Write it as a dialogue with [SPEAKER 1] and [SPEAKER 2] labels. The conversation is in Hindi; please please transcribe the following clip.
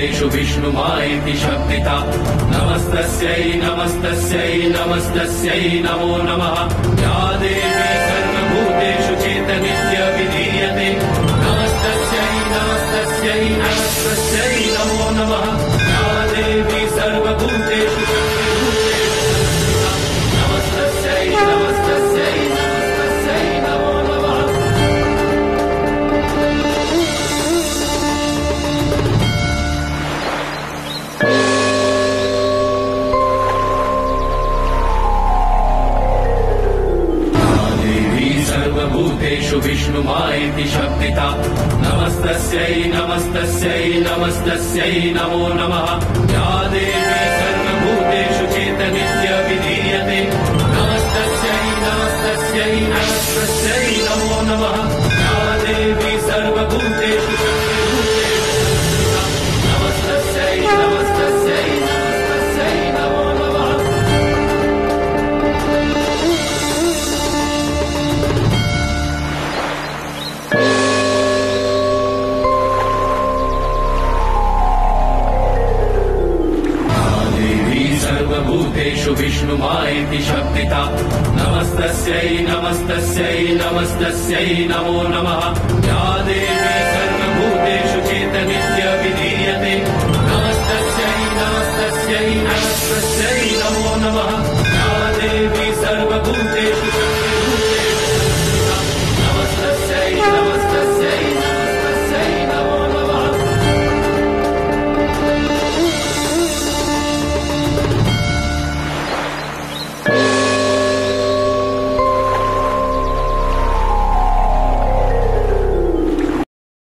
[SPEAKER 1] सर्वभूतेषु विष्णुमायेति शब्दिता नमस्तस्यै नमस्तस्यै नमस्तस्यै नमो नमः या देवी सर्वभूतेषु चेतनित्य विधीयते नमस्तस्यै नमस्तस्यै नमस्तस्यै नमो नमः या देवी सर्वभूतेषु नमस्तस्यै नमस्तस्यै नमस्तस्यै नमो नमः। सर्वभूतेषु विष्णुमायेति शब्दिता नमस्तस्यै नमस्तस्यै नमस्तस्यै नमो नमः या देवी सर्वभूतेषु चेतनित्य विधीयते नमस्तस्यै नमस्तस्यै नमस्तस्यै नमो नमः या देवी सर्वभूतेषु नमस्तस्यै नमस्तस्यै नमस्तस्यै नमो नमः। सर्वभूतेषु विष्णुमायेति शब्दिता नमस्तस्यै नमस्तस्यै नमस्तस्यै नमो नमः या देवी